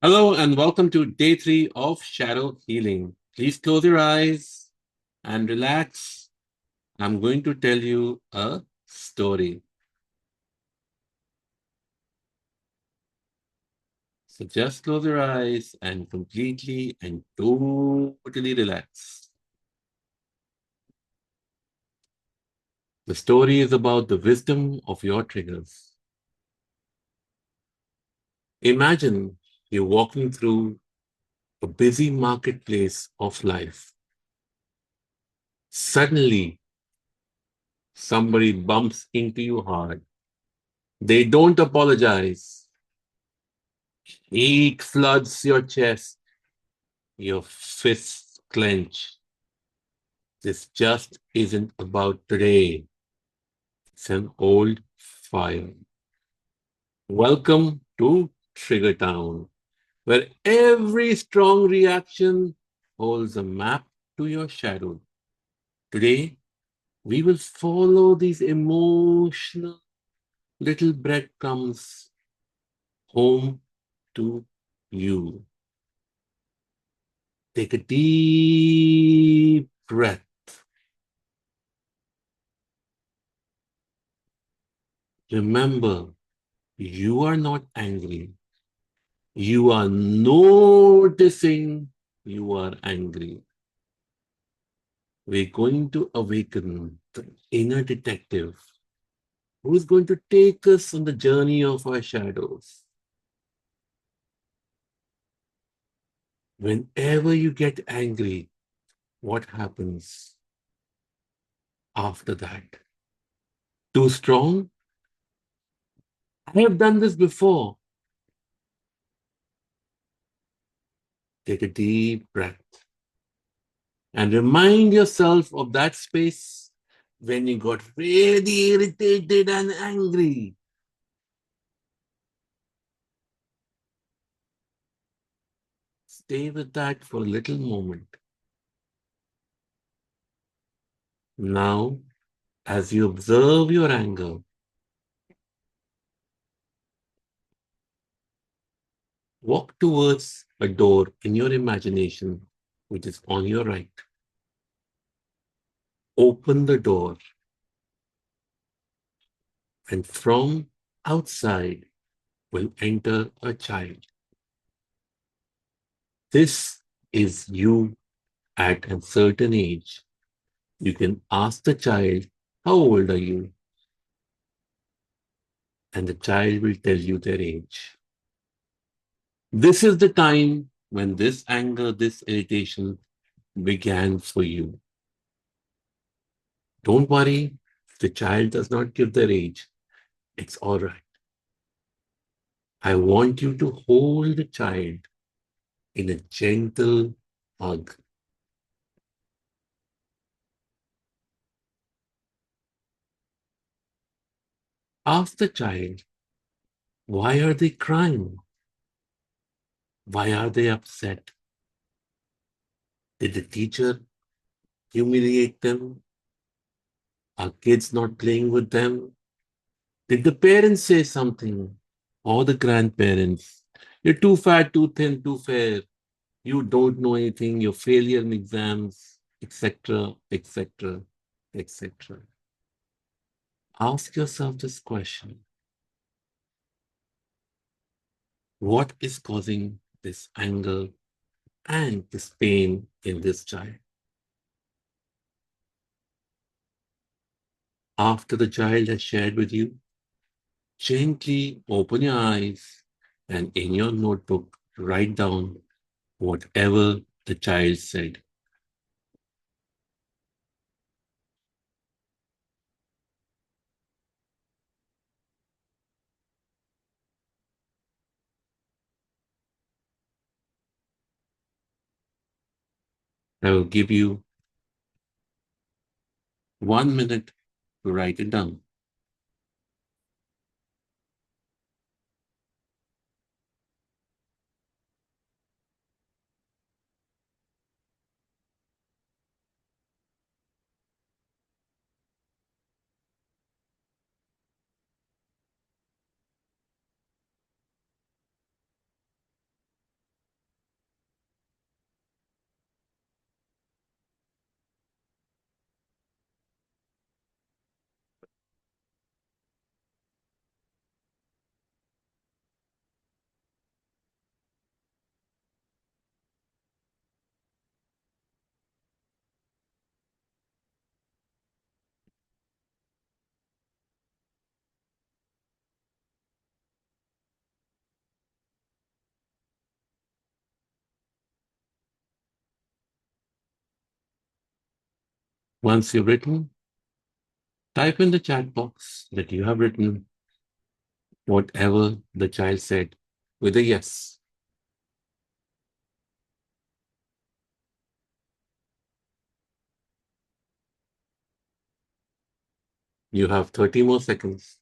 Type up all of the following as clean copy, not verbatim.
Hello and welcome to day three of Shadow Healing. Please close your eyes and relax. I'm going to tell you a story. So just close your eyes and completely and totally relax. The story is about the wisdom of your triggers. Imagine you're walking through a busy marketplace of life. Suddenly, somebody bumps into you hard. They don't apologize. Heat floods your chest, your fists clench. This just isn't about today. It's an old fire. Welcome to Trigger Town, where every strong reaction holds a map to your shadow. Today, we will follow these emotional little breadcrumbs home to you. Take a deep breath. Remember, you are not angry. You are noticing you are angry. We're going to awaken the inner detective who is going to take us on the journey of our shadows. Whenever you get angry, what happens after that? Too strong? I have done this before. Take a deep breath and remind yourself of that space when you got really irritated and angry. Stay with that for a little moment. Now, as you observe your anger, walk towards a door in your imagination, which is on your right. Open the door, and from outside will enter a child. This is you at a certain age. You can ask the child, "How old are you?" And the child will tell you their age. This is the time when this anger, this irritation began for you. Don't worry if the child does not give their age. It's all right. I want you to hold the child in a gentle hug. Ask the child, why are they crying? Why are they upset? Did the teacher humiliate them? Are kids not playing with them? Did the parents say something? Or the grandparents? You're too fat, too thin, too fair. You don't know anything. You're failure in exams, etc., etc., etc. Ask yourself this question. What is causing this anger and this pain in this child? After the child has shared with you, gently open your eyes and in your notebook, write down whatever the child said. I will give you 1 minute to write it down. Once you've written, type in the chat box that you have written whatever the child said with a yes. You have 30 more seconds.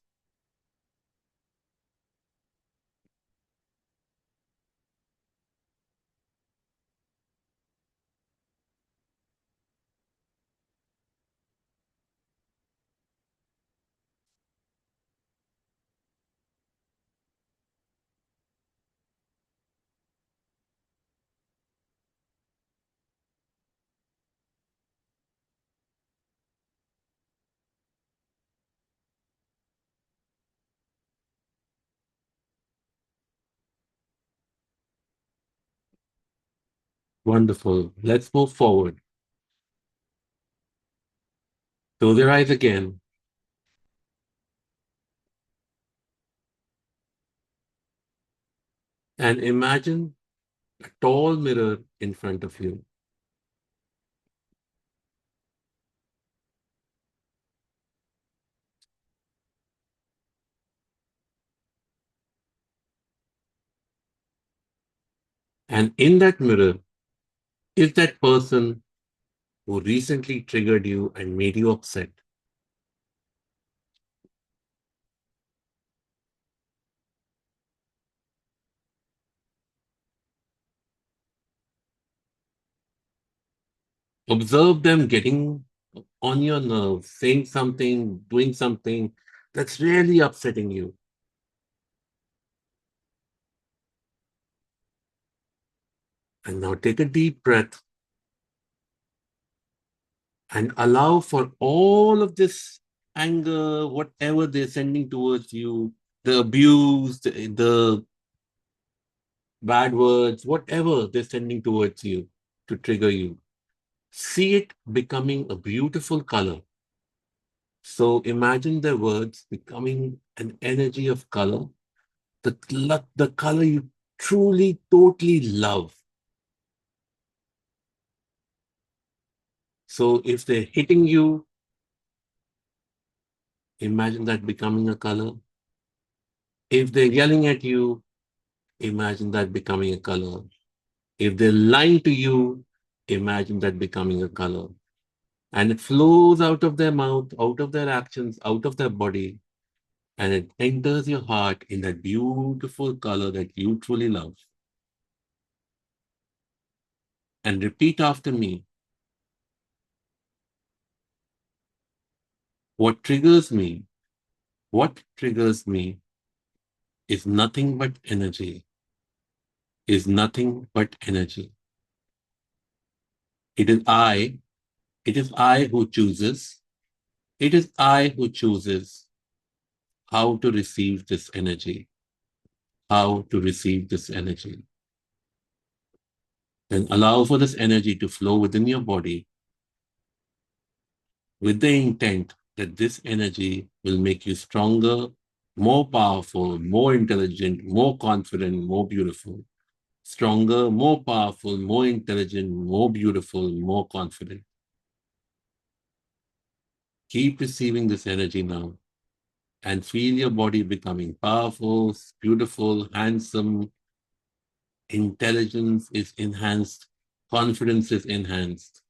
Wonderful. Let's move forward. Close your eyes again and imagine a tall mirror in front of you. And in that mirror is that person who recently triggered you and made you upset. Observe them getting on your nerves, saying something, doing something that's really upsetting you. And now take a deep breath and allow for all of this anger, whatever they're sending towards you, the abuse, the bad words, whatever they're sending towards you to trigger you. See it becoming a beautiful color. So imagine the words becoming an energy of color, the color you truly, totally love. So if they're hitting you, imagine that becoming a color. If they're yelling at you, imagine that becoming a color. If they're lying to you, imagine that becoming a color. And it flows out of their mouth, out of their actions, out of their body, and it enters your heart in that beautiful color that you truly love. And repeat after me. What triggers me? What triggers me is nothing but energy, is nothing but energy. It is I, it is I who chooses, it is I who chooses how to receive this energy, how to receive this energy. Then allow for this energy to flow within your body with the intent that this energy will make you stronger, more powerful, more intelligent, more confident, more beautiful. Stronger, more powerful, more intelligent, more beautiful, more confident. Keep receiving this energy now and feel your body becoming powerful, beautiful, handsome. Intelligence is enhanced, confidence is enhanced,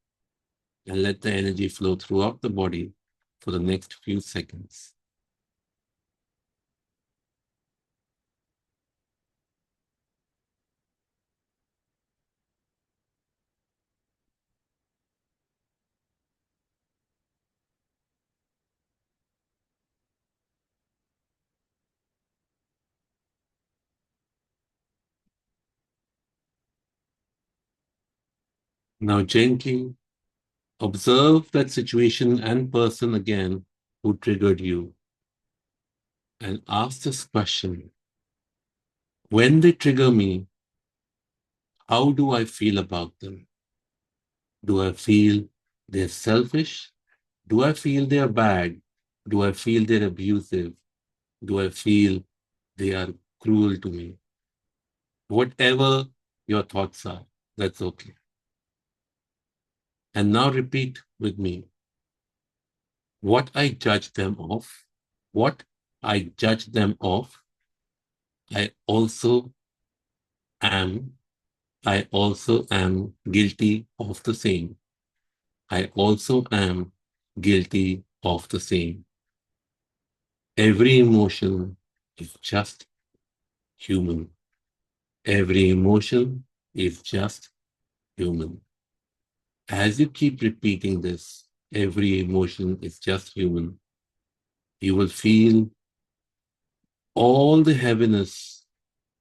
and let the energy flow throughout the body for the next few seconds. Now, gently observe that situation and person again who triggered you and ask this question. When they trigger me, how do I feel about them? Do I feel they're selfish? Do I feel they're bad? Do I feel they're abusive? Do I feel they are cruel to me? Whatever your thoughts are, that's okay. And now repeat with me. what I judge them of, what I judge them of, I also am, I also am guilty of the same. I also am guilty of the same. Every emotion is just human. Every emotion is just human. As you keep repeating this, every emotion is just human, you will feel all the heaviness,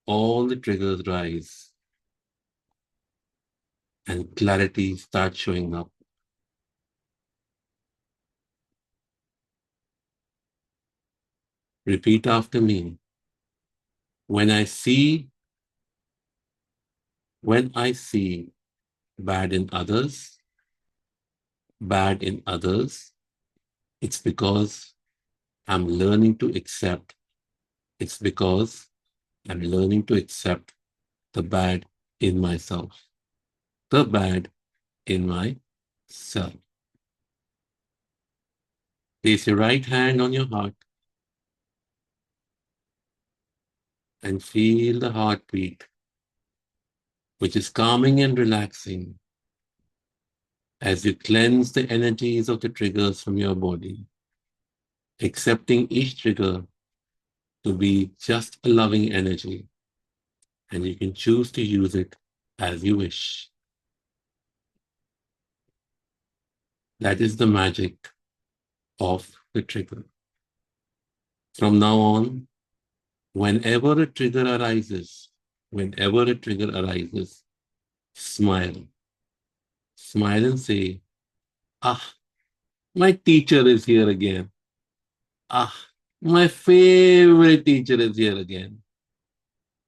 all the triggers rise, and clarity starts showing up. Repeat after me. When I see bad in others, bad in others, it's because I'm learning to accept. It's because I'm learning to accept the bad in myself. The bad in myself. Place your right hand on your heart and feel the heartbeat, which is calming and relaxing as you cleanse the energies of the triggers from your body, accepting each trigger to be just a loving energy, and you can choose to use it as you wish. That is the magic of the trigger. From now on, whenever a trigger arises, smile. Smile and say, ah, my teacher is here again. Ah, my favorite teacher is here again.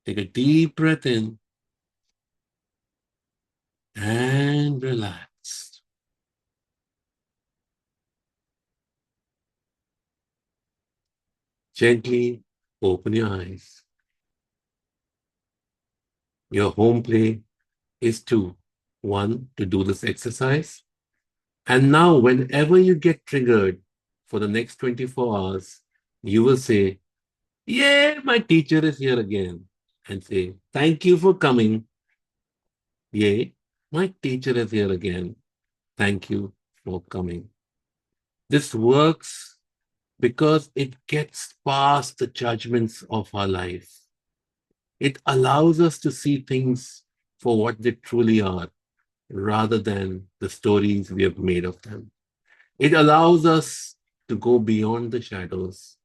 Take a deep breath in and relax. Gently open your eyes. Your home play is to, one, to do this exercise. And now, whenever you get triggered for the next 24 hours, you will say, yeah, my teacher is here again. And say, thank you for coming. Yay, my teacher is here again. Thank you for coming. This works because it gets past the judgments of our life. It allows us to see things for what they truly are rather than the stories we have made of them. It allows us to go beyond the shadows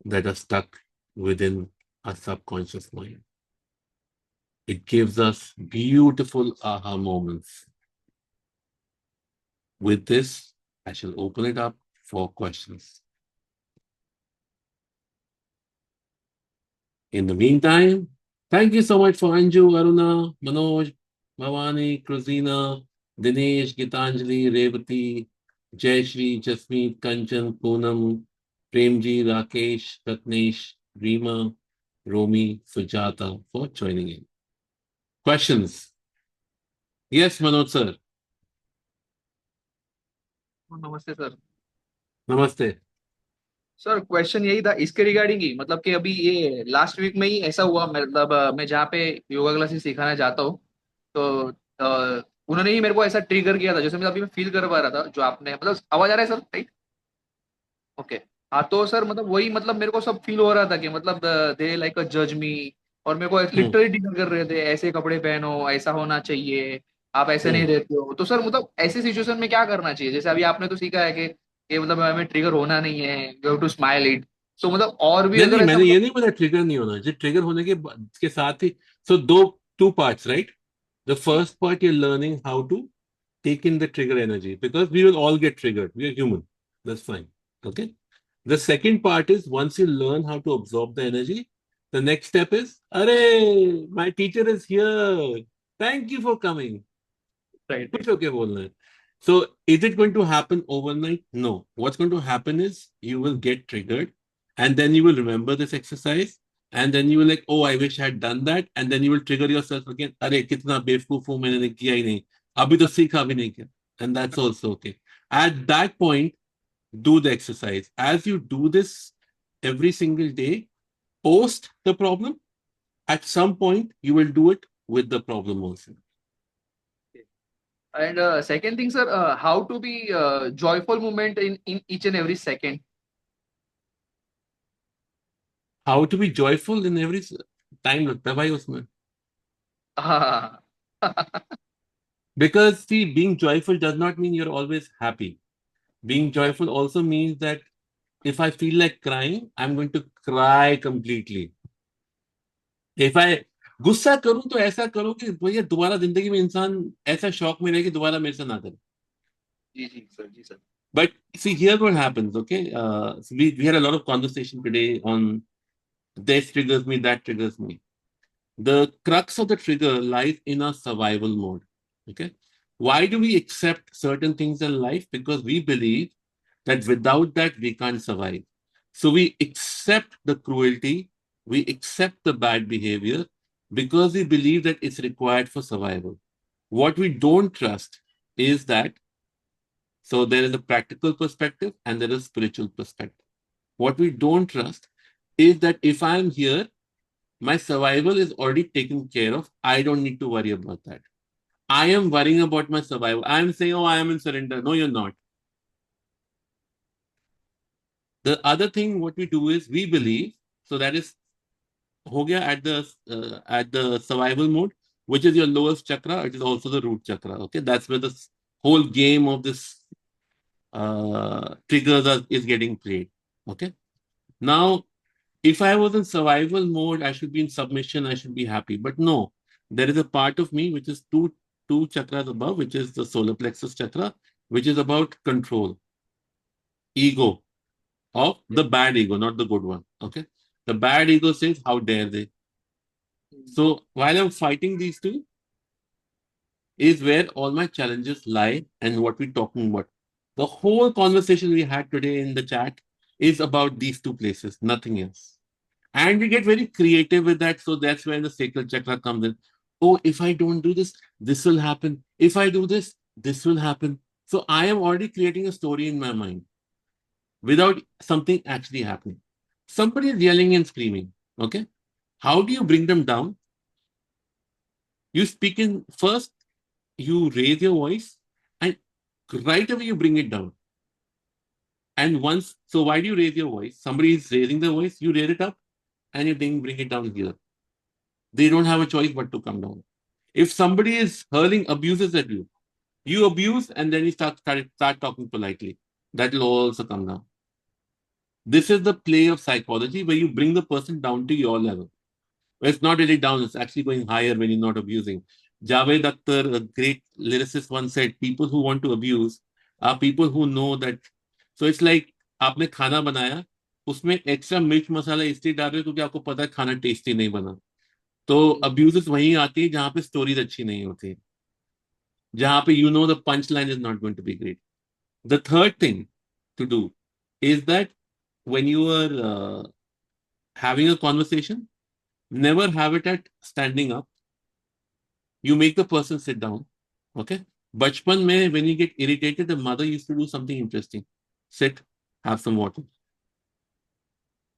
that are stuck within our subconscious mind. It gives us beautiful aha moments. With this, I shall open it up for questions. In the meantime, thank you so much for Anju, Aruna, Manoj, Bhavani, Cruzina, Dinesh, Gitanjali, Revati, Jayashri, Jasmeet, Kanchan, Poonam, Premji, Rakesh, Ratnesh, Rima, Romi, Sujata for joining in. Questions? Yes, Manoj sir. नमस्ते sir. Namaste. Sir question यही था इसके regarding ही, मतलब कि अभी ये last week में ही ऐसा हुआ, मतलब मैं जहाँ पे योगा क्लासेस सिखाना चाहता हूँ, तो उन्होंने ही मेरे को ऐसा ट्रिगर किया था, जैसे मैं अभी मैं फील कर पा रहा था जो आपने, मतलब आवाज आ रहा है सर, राइट? ओके। हाँ तो सर मतलब वही, मतलब मेरे को सब फील हो रहा था कि मतलब दे लाइक अ जज मी, और मेरे को Hmm. लिटरली ट्रिगर कर रहे थे, ऐसे कपड़े पहनो, ऐसा होना चाहिए, आप ऐसे नहीं Hmm. रहते हो। तो सर मतलब ऐसे सिचुएशन में क्या करना चाहिए? जैसे अभी आपने तो सीखा है कि मतलब हमें ट्रिगर होना नहीं है, you have to smile it. So मतलब और भी नहीं अगर नहीं, ऐसा मैंने ये मतलब। नहीं बोला ट्रिगर नहीं होना चाहिए। ट्रिगर होने के साथ ही, सो दो, two parts, right? The first part, you learning how to take in the trigger energy, because we will all get triggered. We are human. That's fine. Okay. The second part is, once you learn how to absorb the energy, the next step is, Arey, my teacher is here. Thank you for coming. Right Kuch right. hoke bolna hai. So, is it going to happen overnight? No. What's going to happen is you will get triggered, and then you will remember this exercise, and then you will like, oh, I wish I had done that, and then you will trigger yourself again. अरे कितना बेवकूफ हूं, मैंने किया ही नहीं, अभी तो सीखा भी नहीं किया, and that's also okay. At that point, Do the exercise. As you do this every single day, post the problem, at some point you will do it with the problem also. And second thing, sir, how to be joyful moment in each and every second. How to be joyful in every time लगता है भाई उसमें. Ah, Because see, being joyful does not mean you're always happy. Being joyful also means that if I feel like crying, I'm going to cry completely. If I गुस्सा करूं तो ऐसा करो कि भैया दोबारा जिंदगी में इंसान ऐसा शौक में रहे कि दोबारा मेरे से ना करे. जी जी सर, जी sir. But see, here what happens, okay? So we had a lot of conversation today on this triggers me, that triggers me. The crux of the trigger lies in our survival mode. Okay. Why do we accept certain things in life? Because we believe that without that, we can't survive. So we accept the cruelty, we accept the bad behavior because we believe that it's required for survival. What we don't trust is that, so there is a practical perspective and there is spiritual perspective. What we don't trust is that if I'm here, my survival is already taken care of. I don't need to worry about that. I am worrying about my survival. I am saying, oh, I am in surrender. No, you're not. The other thing, what we do is we believe, so that is ho gaya at the survival mode, which is your lowest chakra. It is also the root chakra. Okay, that's where the whole game of this is getting played. Okay, now if I was in survival mode, I should be in submission, I should be happy. But no, there is a part of me which is two chakras above, which is the solar plexus chakra, which is about control, ego of Yeah. the bad ego, not the good one. Okay. The bad ego says, how dare they? Mm. So while I'm fighting these two, is where all my challenges lie and what we're talking about. The whole conversation we had today in the chat is about these two places, nothing else. And we get very creative with that. So that's where the sacral chakra comes in. Oh, if I don't do this, this will happen. If I do this, this will happen. So I am already creating a story in my mind without something actually happening. Somebody is yelling and screaming. Okay. How do you bring them down? You speak in first, you raise your voice, and right away you bring it down. And once, so why do you raise your voice? Somebody is raising the voice, you raise it up, and you bring it down here. They don't have a choice but to come down. If somebody is hurling abuses at you, you abuse and then you start talking politely. That will also come down. This is the play of psychology where you bring the person down to your level. It's not really down, it's actually going higher when you're not abusing. Javed Akhtar, a great lyricist, once said, people who want to abuse are people who know that. So it's like, आपने खाना बनाया, उसमें extra मिर्च मसाला इसलिए डाल रहे हो क्योंकि आपको पता है खाना टेस्टी नहीं बना. तो अब्यूजेस वहीं आती है जहां पे स्टोरीज अच्छी नहीं होती, जहां पे you know the punch line is not going to be great. The third thing to do is that when you are having a conversation, never have it at standing up. You make the person sit down. Okay. Bachpan mein, when you get irritated, the mother used to do something interesting. Sit, have some water.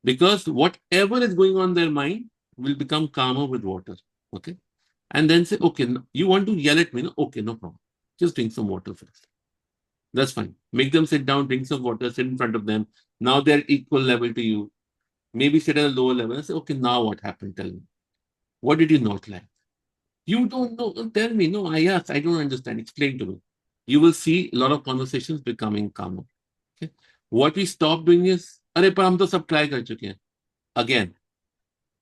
Because whatever is going on in their mind will become calmer with water. Okay. And then say, okay, you want to yell at me? No? Okay, no problem. Just drink some water first. That's fine. Make them sit down, drink some water, sit in front of them. Now they're equal level to you. Maybe sit at a lower level and say, okay, now what happened? Tell me. What did you not like? You don't know. Tell me. No, I don't understand. Explain to me. You will see a lot of conversations becoming calmer. Okay? What we stop doing is, अरे पर हम तो सब try कर चुके हैं. Again,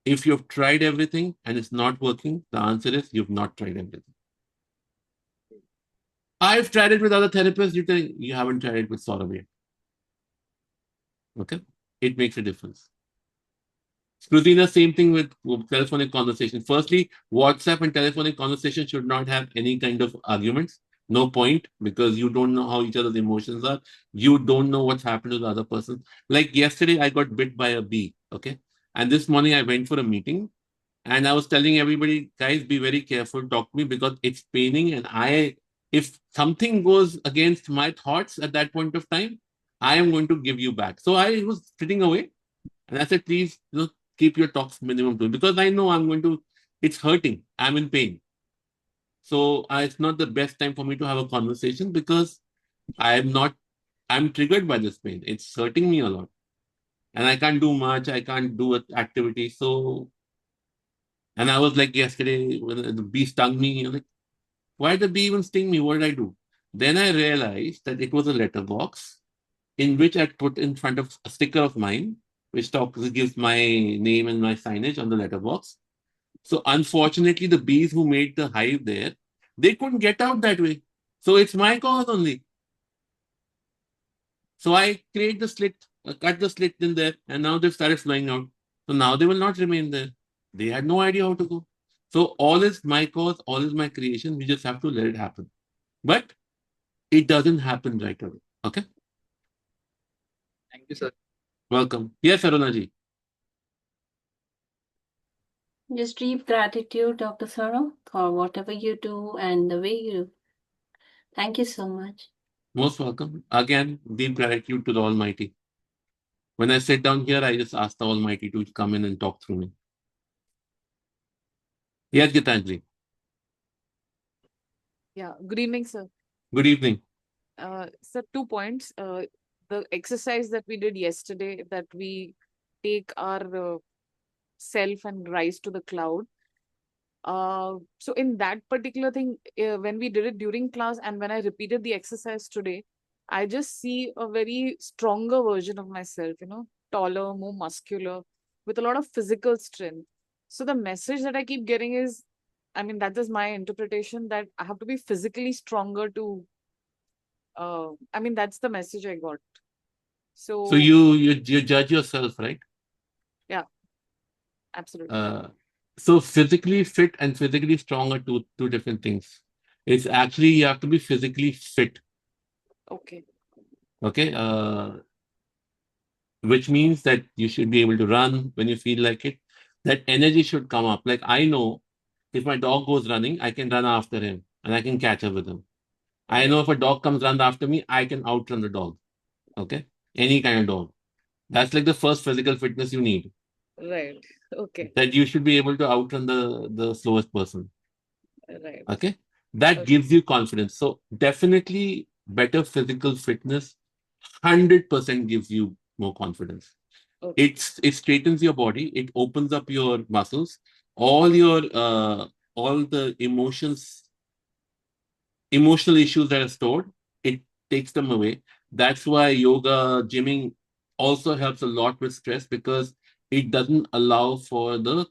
if you've tried everything and it's not working, the answer is you've not tried everything. I've tried it with other therapists. You haven't tried it with Saurabh yet. Okay? It makes a difference. Scrutina, same thing with telephonic conversation. Firstly, WhatsApp and telephonic conversation should not have any kind of arguments. No point, because you don't know how each other's emotions are. You don't know what's happened to the other person. Like yesterday, I got bit by a bee. Okay. And this morning, I went for a meeting and I was telling everybody, guys, be very careful, talk to me because it's paining. And if something goes against my thoughts at that point of time, I am going to give you back. So I was sitting away and I said, please, keep your talks minimum to, because I know it's hurting. I'm in pain. So it's not the best time for me to have a conversation because I'm triggered by this pain. It's hurting me a lot. And I can't do much. I can't do activity. So, and I was like yesterday when the bee stung me, like, why did the bee even sting me? What did I do? Then I realized that it was a letterbox in which I put in front of a sticker of mine, which gives my name and my signage on the letterbox. So unfortunately, the bees who made the hive there, they couldn't get out that way. So it's my cause only. So I create the slit, cut the slit in there, and now they've started flying out. So now they will not remain there. They had no idea how to go. So all is my cause, all is my creation. We just have to let it happen. But it doesn't happen right away. Okay? Thank you, sir. Welcome. Yes, Arunaji. Just deep gratitude, Dr. Sarah, for whatever you do and the way you. Thank you so much. Most welcome. Again, deep gratitude to the Almighty. When I sit down here, I just ask the Almighty to come in and talk through me. Yes, Gitanjali. Yeah, good evening, sir. Good evening. Sir, 2 points. The exercise that we did yesterday, that we take our self and rise to the cloud. So in that particular thing, when we did it during class and when I repeated the exercise today, I just see a very stronger version of myself, taller, more muscular, with a lot of physical strength. So the message that I keep getting is, I mean, that is my interpretation, that I have to be physically stronger to, I mean, that's the message I got. So you judge yourself, right? Yeah, absolutely. So physically fit and physically strong are two different things. It's actually you have to be physically fit. Okay. Okay. Which means that you should be able to run when you feel like it. That energy should come up. Like I know if my dog goes running, I can run after him and I can catch up with him. I know if a dog comes run after me, I can outrun the dog. Okay. Any kind of dog. That's like the first physical fitness you need. Right. Okay. That you should be able to outrun the slowest person. Right. Okay. That Okay. gives you confidence. So definitely better physical fitness 100% gives you more confidence. Okay. It straightens your body. It opens up your muscles. All the emotional issues that are stored, it takes them away. That's why yoga, gymming also helps a lot with stress because it doesn't allow for the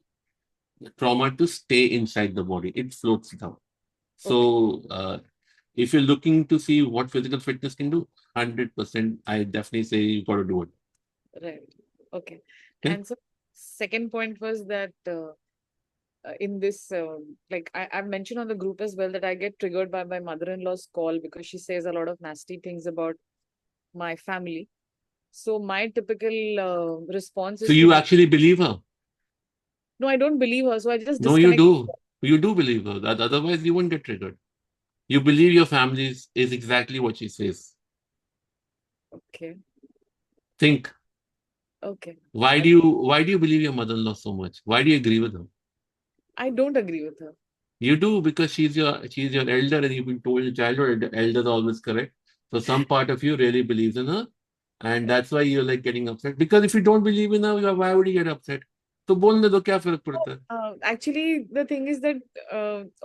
trauma to stay inside the body. It floats down. So if you're looking to see what physical fitness can do, 100%, I definitely say you got to do it. Right. Okay. Okay? And so second point was that in this, like I've mentioned on the group as well, that I get triggered by my mother-in-law's call because she says a lot of nasty things about my family. So my typical response So is to you actually believe her? no, I don't believe her. So I just No, you disconnect. do. You do believe her. That otherwise you won't get triggered. You believe your family is exactly what she says. Okay. Think. Okay. Why do you believe your mother-in-law so much? Why do you agree with her? I don't agree with her. You do because she's your elder and you've been told in childhood the elder's always correct. So some part of you really believes in her, and that's why you're like getting upset. Because if you don't believe in her, why would you get upset? तो बोलने दो क्या फर्क पड़ता है? Actually, the thing is that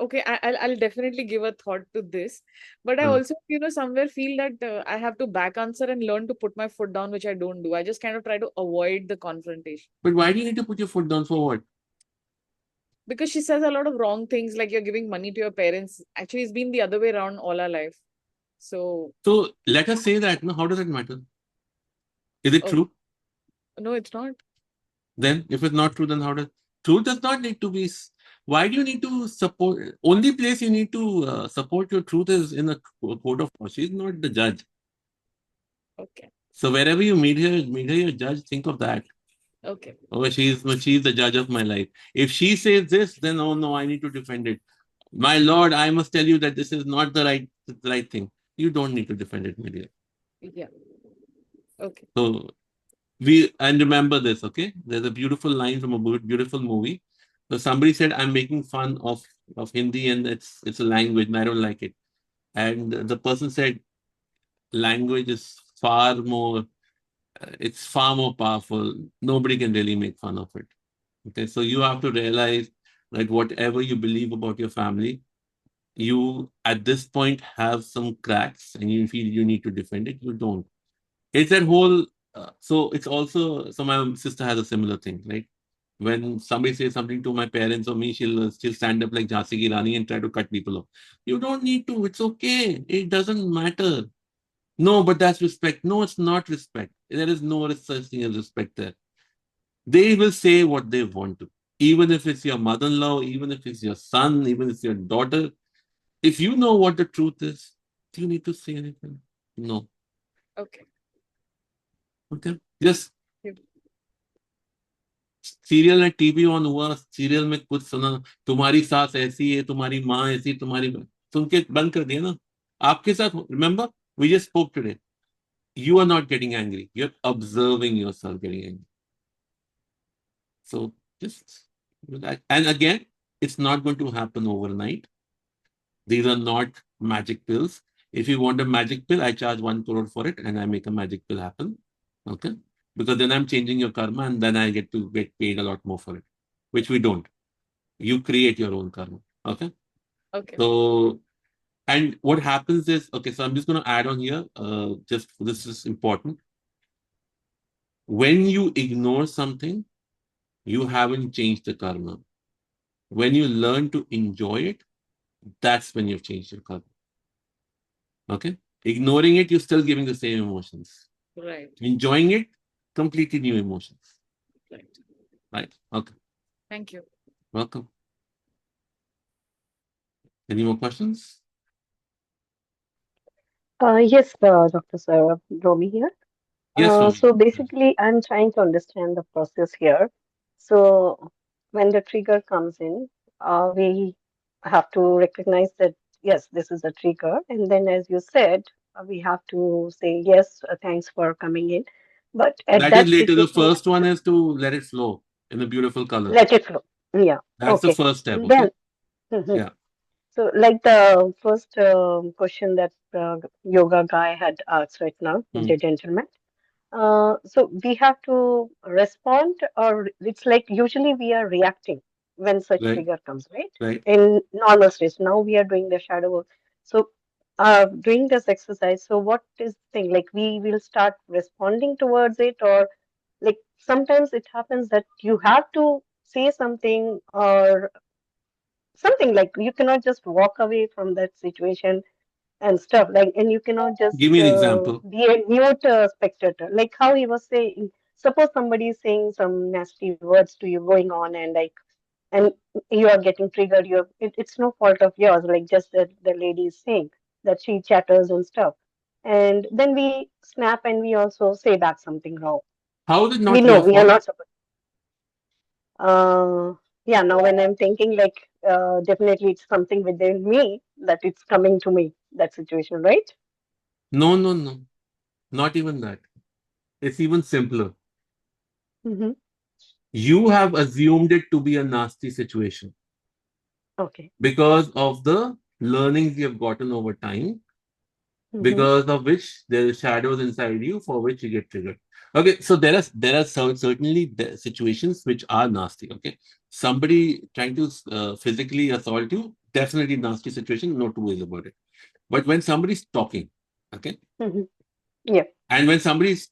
okay, I'll definitely give a thought to this, but I also somewhere feel that I have to back answer and learn to put my foot down, which I don't do. I just kind of try to avoid the confrontation. But why do you need to put your foot down for what? Because she says a lot of wrong things, like you're giving money to your parents. Actually, it's been the other way around all our life. So Let us say that. No, how does it matter? Is it true? No, it's not. Then, if it's not true, then how does truth does not need to be? Why do you need to support? Only place you need to support your truth is in a court of law. She's not the judge. Okay. So wherever you meet her, your judge. Think of that. Okay. Oh, she's the judge of my life. If she says this, then oh no, I need to defend it. My lord, I must tell you that this is not the right thing. You don't need to defend it, my dear. Yeah. Okay. So and remember this, okay? There's a beautiful line from a beautiful movie. So somebody said, "I'm making fun of Hindi and it's a language and I don't like it." And the person said, "Language is far more, it's far more powerful. Nobody can really make fun of it." Okay, so you have to realize that whatever you believe about your family, you at this point have some cracks and you feel you need to defend it. You don't. It's that whole, so it's also, so my sister has a similar thing, right? When somebody says something to my parents or me, she'll stand up like Jhansi Ki Rani and try to cut people off. You don't need to. It's okay. It doesn't matter. No, but that's respect. No, it's not respect. There is no such thing as respect there. They will say what they want to. Even if it's your mother-in-law, even if it's your son, even if it's your daughter. If you know what the truth is, do you need to say anything? No. Okay. Okay. Just Yeah. Serial में TV on हुआ, serial में कुछ सुना, तुम्हारी सास ऐसी है, तुम्हारी माँ ऐसी, तुम्हारी, सुन के बंद कर दिया ना. आपके साथ, remember, we just spoke today. You are not getting angry. You're observing yourself getting angry. So just, and again, it's not going to happen overnight. These are not magic pills. If you want a magic pill, I charge 1 crore for it and I make a magic pill happen. Okay. Because then I'm changing your karma and then I get to get paid a lot more for it, which we don't. You create your own karma. Okay. Okay. So, and what happens is, okay, so I'm just going to add on here, just this is important. When you ignore something, you haven't changed the karma. When you learn to enjoy it, that's when you've changed your karma. Okay? Ignoring it, you're still giving the same emotions. Right. Enjoying it, completely new emotions. Right. Right? Okay. Thank you. Welcome. Any more questions? Yes, Dr. Sarah, Romi here. Yes, Romy. So basically, I'm trying to understand the process here. So when the trigger comes in, we have to recognize that, yes, this is a trigger. And then, as you said, we have to say, yes, thanks for coming in. But at That is that later. The situation, first one is to let it flow in a beautiful color. let it flow. Yeah. That's the Okay. first step. And Okay. then, Yeah. so, like the first question that yoga guy had asked right now, Hmm. the gentleman. So we have to respond, or it's like usually we are reacting when such Right. trigger comes, right? Right. In normal stage. Now we are doing the shadow work. So, doing this exercise, so what is the thing? Like we will start responding towards it, or like sometimes it happens that you have to say something or something like you cannot just walk away from that situation and stuff like, and you cannot just Give me an example. be a mute spectator, like how he was saying. Suppose somebody is saying some nasty words to you going on, and like, and you are getting triggered. It's no fault of yours, like just that the lady is saying that she chatters and stuff, and then we snap and we also say back something wrong. How is it We not know your we are fault? not supposed. uh yeah, now when I'm thinking, like, definitely it's something within me that it's coming to me, that situation, right? No, no, no. Not even that. It's even simpler. Mm-hmm. You have assumed it to be a nasty situation Okay. because of the learnings you have gotten over time, Mm-hmm. because of which there are shadows inside you for which you get triggered. Okay, so there are certainly situations which are nasty. Okay, somebody trying to physically assault you, definitely nasty situation, no two ways about it. But when somebody's talking, okay, Mm-hmm. Yeah. and when somebody's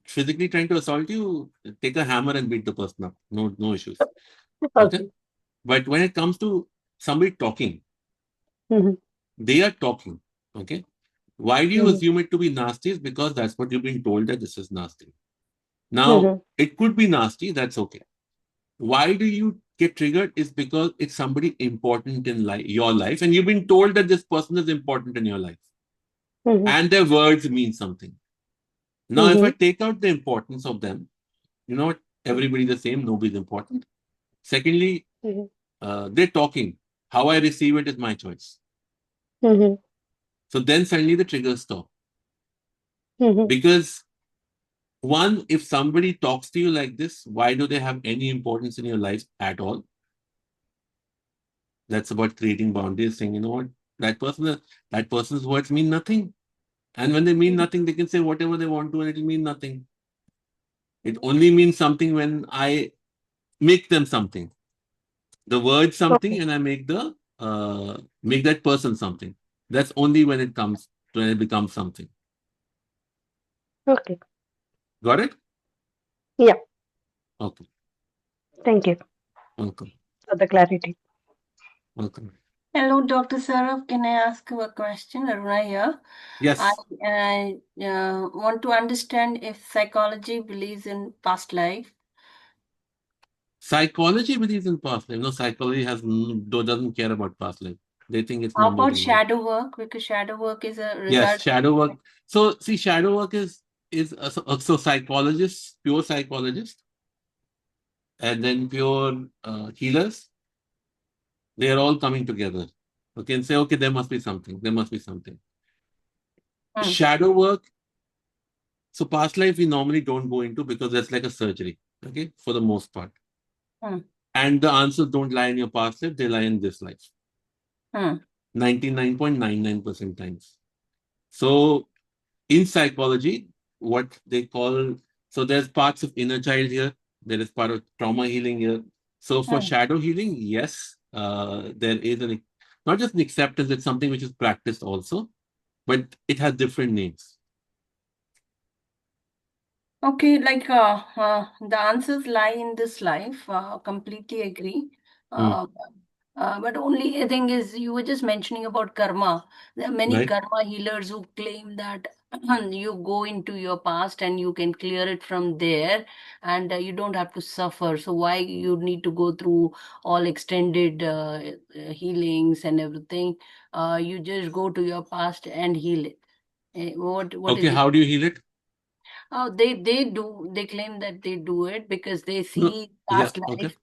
physically trying to assault you, take a hammer and beat the person up. No, no issues. Okay, Okay. but when it comes to somebody talking, Mm-hmm. they are talking. Okay, why do you Mm-hmm. assume it to be nasty? Is because that's what you've been told, that this is nasty. Now, Mm-hmm. it could be nasty, that's okay. Why do you get triggered? Is because it's somebody important in your life, and you've been told that this person is important in your life, Mm-hmm. and their words mean something. Now, if I Mm-hmm. take out the importance of them, you know what? Everybody's the same, nobody's important. Secondly, Mm-hmm. they're talking. How I receive it is my choice. Mm-hmm. So then suddenly the triggers stop. Mm-hmm. Because One, if somebody talks to you like this, why do they have any importance in your life at all? That's about creating boundaries, saying, you know what, that person's words mean nothing. And when they mean nothing, they can say whatever they want to, and it'll mean nothing. It only means something when I make them something. The word something, Okay. and I make that person something. That's only when it becomes something. Okay. Got it? Yeah. Okay. Thank you Welcome. for the clarity. Welcome. Hello, Dr. Saurav. Can I ask you a question? Aruna here. Yes. I want to understand if psychology believes in past life. Psychology believes in past life. No, psychology doesn't care about past life. They think it's How no more about than that. shadow work? Because shadow work is a Yes, result. shadow work. So see, shadow work is psychologists, pure psychologists, and then pure healers. They are all coming together. Okay, and say, okay, there must be something. There must be something. Hmm. Shadow work. So past life we normally don't go into because that's like a surgery. Okay, for the most part. Hmm. And the answers don't lie in your past life; they lie in this life. Hmm. 99.99% times. So in psychology, what they call, so there's parts of inner child here, there is part of trauma healing here. So for Hmm. shadow healing, yes, there is not just an acceptance, it's something which is practiced also, but it has different names. Okay, like the answers lie in this life. Completely agree. But only thing is, you were just mentioning about karma. There are many Right? karma healers who claim that you go into your past and you can clear it from there, and you don't have to suffer. So why you need to go through all extended healings and everything? You just go to your past and heal it. What Okay, is it? how do you heal it? Oh, they do. They claim that they do it because they No. see Yeah, past okay. life.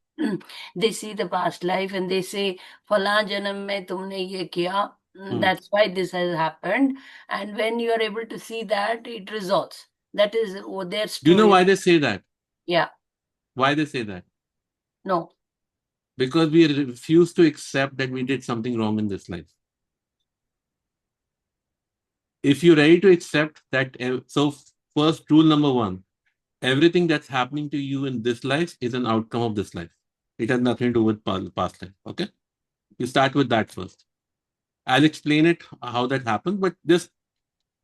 They see the past life and they say, "फला जन्म में तुमने ये किया." That's why this has happened. And when you are able to see that, it resolves. That is what their Do you know story. why they say that? Yeah. Why they say that? No. Because we refuse to accept that we did something wrong in this life. If you're ready to accept that, so first rule number one, everything that's happening to you in this life is an outcome of this life. It has nothing to do with past life. Okay? You start with that first. I'll explain it how that happened, but just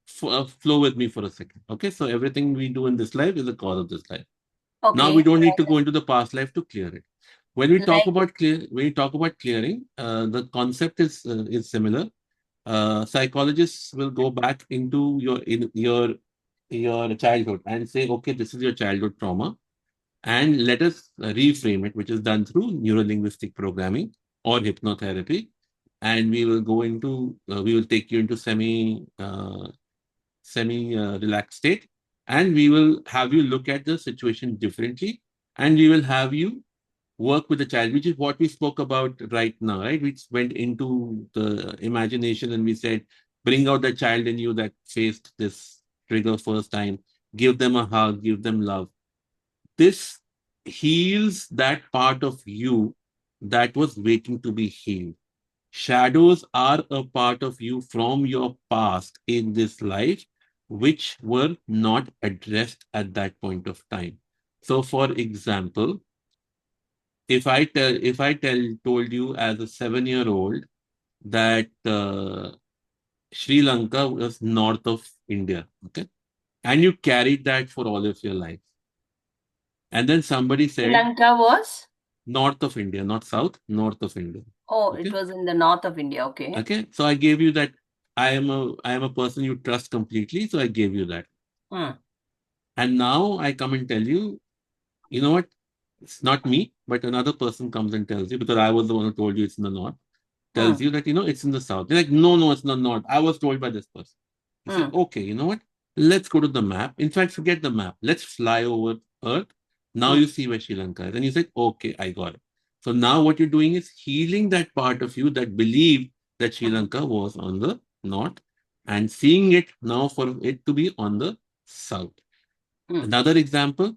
flow with me for a second. Okay? So everything we do in this life is a cause of this life. Now we Okay. don't need to go into the past life to clear it. When we talk Like, about clearing, the concept is similar. Psychologists will go back into your childhood and say, okay, this is your childhood trauma, and let us reframe it, which is done through neurolinguistic programming or hypnotherapy, and we will take you into semi relaxed state, and we will have you look at the situation differently, and we will have you work with the child, which is what we spoke about right now, right? We went into the imagination and we said, bring out the child in you that faced this trigger first time, give them a hug, give them love. This heals that part of you that was waiting to be healed. Shadows are a part of you from your past in this life, which were not addressed at that point of time. So, for example, if I told you as a 7-year-old that Sri Lanka was north of India, okay, and you carried that for all of your life, and then somebody Sri said Lanka was? north of India, not south, north of India, Oh, it okay, was in the north of India. Okay. okay. So I gave you that. I am a person you trust completely, so I gave you that. And now I come and tell you, you know what? It's not me, but another person comes and tells you, because I was the one who told you it's in the north, tells you that, it's in the south. They're like, no, no, it's not north. I was told by this person. He said, okay, you know what? Let's go to the map. In fact, forget the map. Let's fly over Earth. Now you see where Sri Lanka is. And you said, okay, I got it. So now what you're doing is healing that part of you that believed that Sri Lanka was on the north and seeing it now for it to be on the south. Hmm. Another example,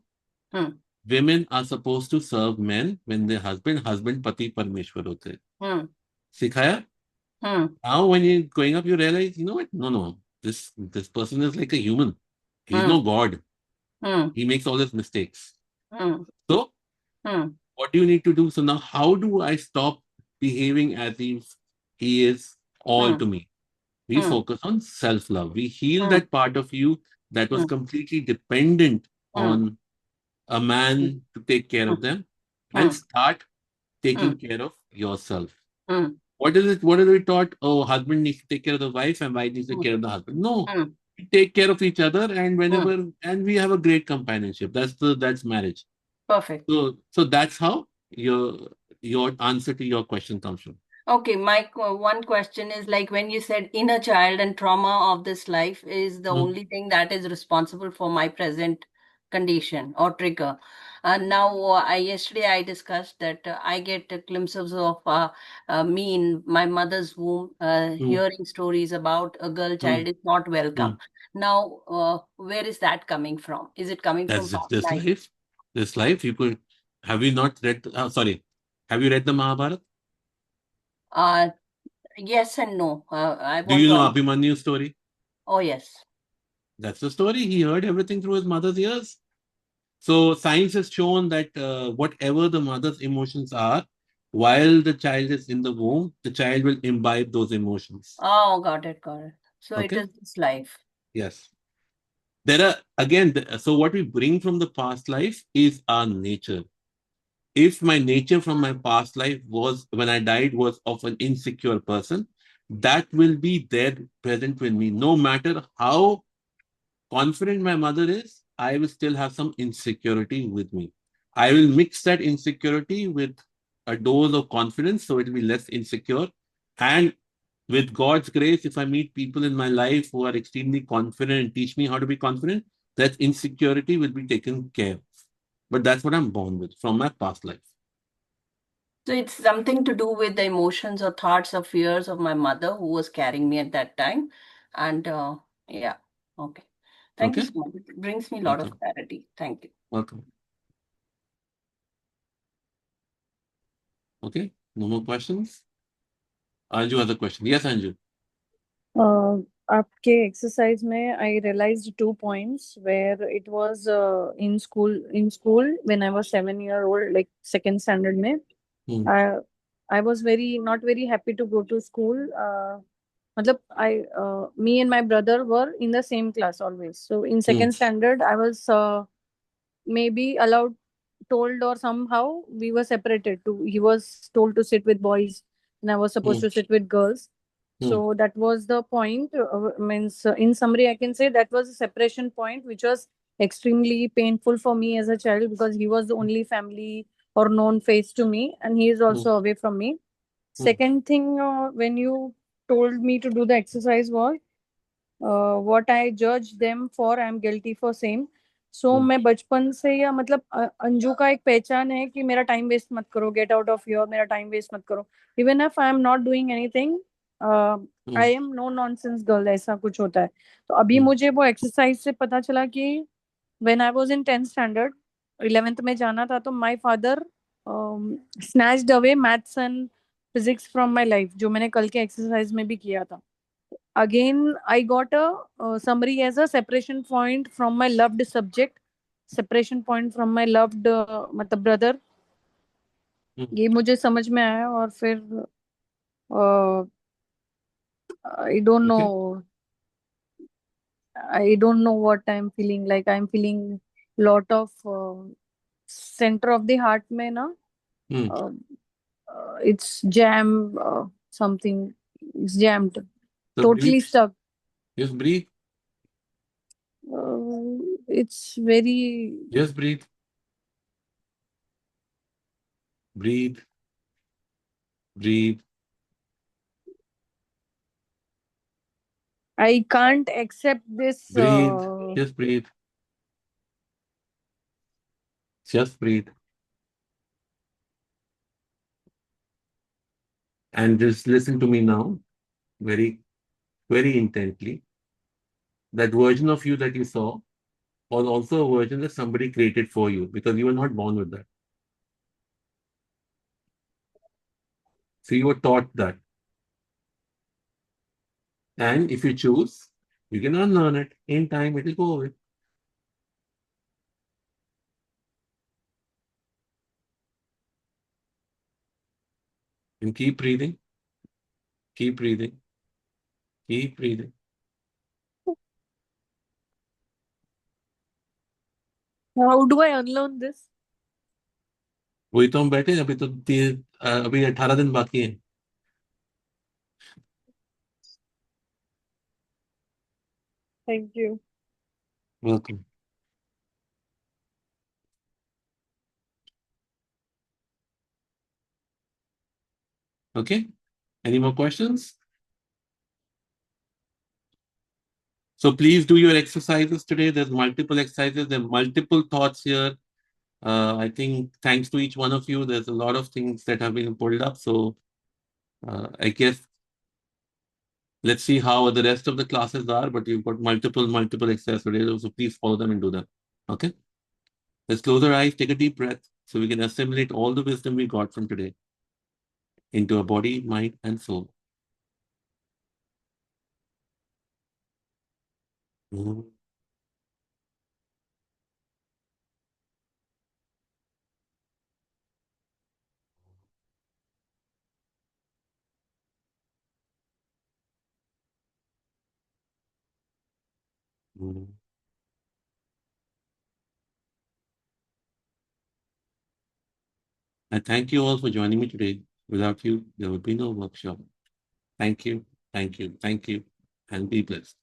Hmm. women are supposed to serve men when their husband pati parmeshwar hote hain. Hmm. Sikhaya? Hmm. Now when you're growing up, you realize, you know what? No. This person is like a human. He's Hmm. no God. Hmm. He makes all his mistakes. Hmm. So Hmm. what do you need to do? So now how do I stop behaving as if he is all Hmm. to me? We Hmm. focus on self-love. We heal Hmm. that part of you that was Hmm. completely dependent Hmm. on a man to take care Hmm. of them, Hmm. and start Hmm. taking care of yourself. Hmm. What is it? What are we taught? Oh, husband needs to take care of the wife and wife needs to take care of the husband. No, Hmm. we take care of each other, and Hmm. we have a great companionship. That's marriage. Perfect. So that's how your answer to your question comes from. Okay, my one question is like when you said inner child and trauma of this life is the Hmm. only thing that is responsible for my present condition or trigger. And now, yesterday I discussed that I get glimpses of me in my mother's womb, Hmm. hearing stories about a girl Hmm. child is not Hmm. welcome. Now, where is that coming from? Is it coming from That's past this life? life. This life. You could have you not read? Sorry, have you read the Mahabharata? Uh, yes and no. I Do want you to. know Abhimanyu's story? Oh, yes. That's the story. He heard everything through his mother's ears. So science has shown that whatever the mother's emotions are, while the child is in the womb, the child will imbibe those emotions. Oh, got it, got it. So it Okay? is this life. Yes. There are again. So what we bring from the past life is our nature. If my nature from my past life was when I died was of an insecure person, that will be there present with me. No matter how confident my mother is, I will still have some insecurity with me. I will mix that insecurity with a dose of confidence so it will be less insecure. And with God's grace, if I meet people in my life who are extremely confident and teach me how to be confident, that insecurity will be taken care of. But that's what I'm born with from my past life. So it's something to do with the emotions or thoughts or fears of my mother who was carrying me at that time. And yeah, okay. Thank you Okay? so much. It brings me a lot of Welcome. clarity. Thank you. Welcome. Okay? No more questions? Anju has a question. Yes, Anju. Uh, आपके exercise में I realized 2 points where it was in school when I was 7 year old, like second standard में. Hmm. I was not very happy to go to school. मतलब me and my brother were in the same class always. So in Hmm. second standard, I was maybe allowed, told, or somehow we were separated. He was told to sit with boys, and I was supposed Hmm. to sit with girls. Hmm. So that was the point. Means in summary, I can say that was a separation point, which was extremely painful for me as a child because he was the only family or known face to me, and he is Hmm. also away from me. Hmm. Second thing, when you told me to do the exercise was what I judge them for, I am guilty for same. So Hmm. मैं बचपन से या मतलब अंजू का एक पहचान है कि मेरा टाइम वेस्ट मत करो, गेट आउट ऑफ योर, मेरा टाइम वेस्ट मत करो. Even if I am not doing anything, Hmm. I am no nonsense girl, ऐसा कुछ होता है. तो अभी Hmm. मुझे वो एक्सरसाइज से पता चला कि when I was in 10th standard, 11th में जाना था, तो my father snatched away maths and physics from my life, जो मैंने कल के एक्सरसाइज में भी किया था. Again, I got a summary as a separation point from my loved subject, separation point from my loved मतलब brother. Hmm. ये मुझे समझ में आया. और फिर I don't Okay. know, I don't know what I'm feeling. Like I'm feeling lot of center of the heart में ना, Hmm. it's jam, something, it's jammed, So totally breathe. stuck. Just breathe. It's very, Just breathe. Breathe. Breathe. I can't accept this. Breathe. Just breathe. Just breathe. And just listen to me now, very, very intently. That version of you that you saw, or also a version that somebody created for you because you were not born with that. So you were taught that. And if you choose, you can unlearn it. In time, it will go away. And keep breathing, keep breathing, keep breathing. How do I unlearn this? वही तो हम बैठे हैं, अभी 18 दिन बाकी हैं. Thank you. Welcome. Okay. Any more questions? So please do your exercises today. There's multiple exercises. There are multiple thoughts here. I think thanks to each one of you, there's a lot of things that have been pulled up. So I guess let's see how the rest of the classes are, but you've got multiple exercises today. So please follow them and do them. Okay. Let's close our eyes, take a deep breath so we can assimilate all the wisdom we got from today into our body, mind, and soul. Mm. Mm. I thank you all for joining me today. Without you, there would be no workshop. Thank you, thank you, thank you, and be blessed.